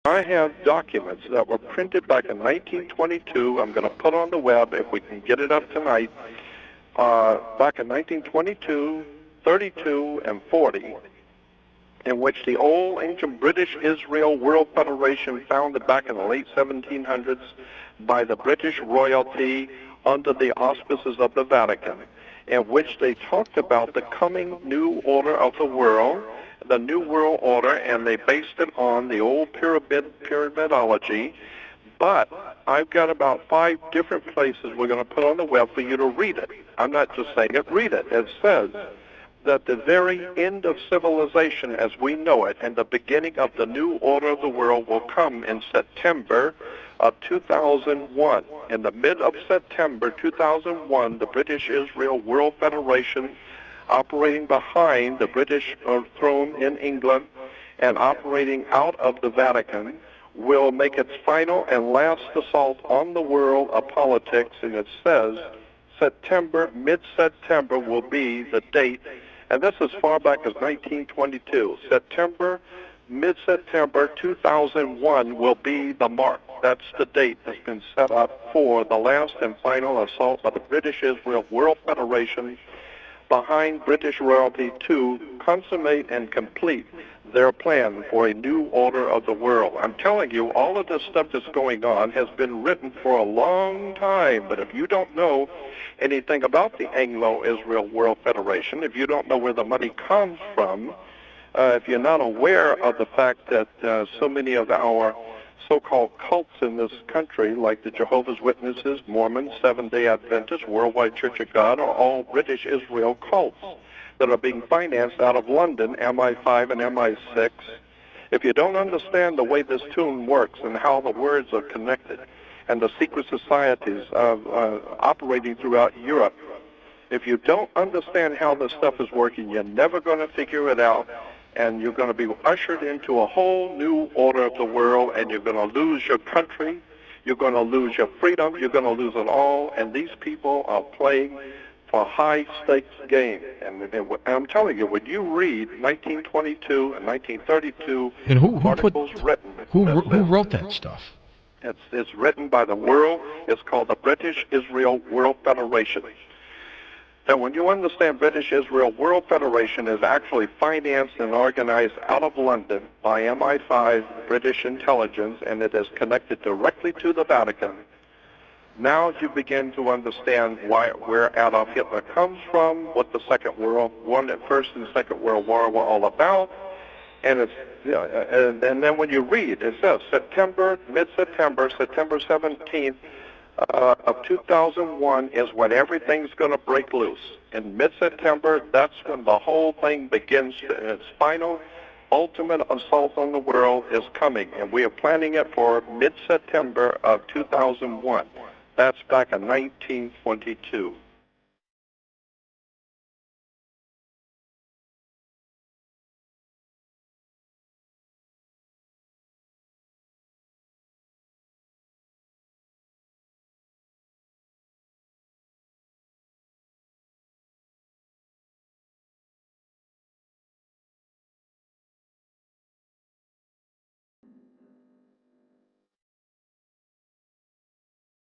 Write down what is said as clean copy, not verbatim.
I have documents that were printed back in 1922. I'm going to put on the web if we can get it up tonight. Back in 1922, 32, and 40, in which the old ancient British Israel World Federation, founded back in the late 1700s by the British royalty under the auspices of the Vatican, in which they talked about the coming new order of the world, the new world order, and they based it on the old pyramidology. But I've got about 5 different places we're going to put on the web for you to read it. I'm not just saying it, read it. It says that the very end of civilization as we know it and the beginning of the new order of the world will come in September of 2001. In the mid of September 2001, the British Israel World Federation, operating behind the British throne in England and operating out of the Vatican, will make its final and last assault on the world of politics. And it says September, mid-September will be the date, and this is far back as 1922. September, mid-September 2001 will be the mark. That's the date that's been set up for the last and final assault by the British Israel World Federation behind British royalty to consummate and complete their plan for a new order of the world. I'm telling you, all of this stuff that's going on has been written for a long time, but if you don't know anything about the Anglo-Israel World Federation, if you don't know where the money comes from, if you're not aware of the fact that so many of our so-called cults in this country, like the Jehovah's Witnesses, Mormons, Seventh-day Adventists, Worldwide Church of God, are all British Israel cults that are being financed out of London, MI5 and MI6. If you don't understand the way this tune works and how the words are connected and the secret societies operating throughout Europe, if you don't understand how this stuff is working, you're never going to figure it out, and you're going to be ushered into a whole new order of the world, and you're going to lose your country, you're going to lose your freedom, you're going to lose it all, and these people are playing for high-stakes game. And I'm telling you, when you read 1922 and 1932 And articles written, who wrote that stuff? It's written by the world. It's called the British Israel World Federation. Now, when you understand British Israel World Federation is actually financed and organized out of London by MI5, British intelligence, and it is connected directly to the Vatican, now you begin to understand where Adolf Hitler comes from, what the First and Second World War were all about, and it's and then when you read, it says September, mid-September, September 17th. Of 2001 is when everything's going to break loose. In mid-September, that's when the whole thing begins. Its final, ultimate assault on the world is coming, and we are planning it for mid-September of 2001. That's back in 1922.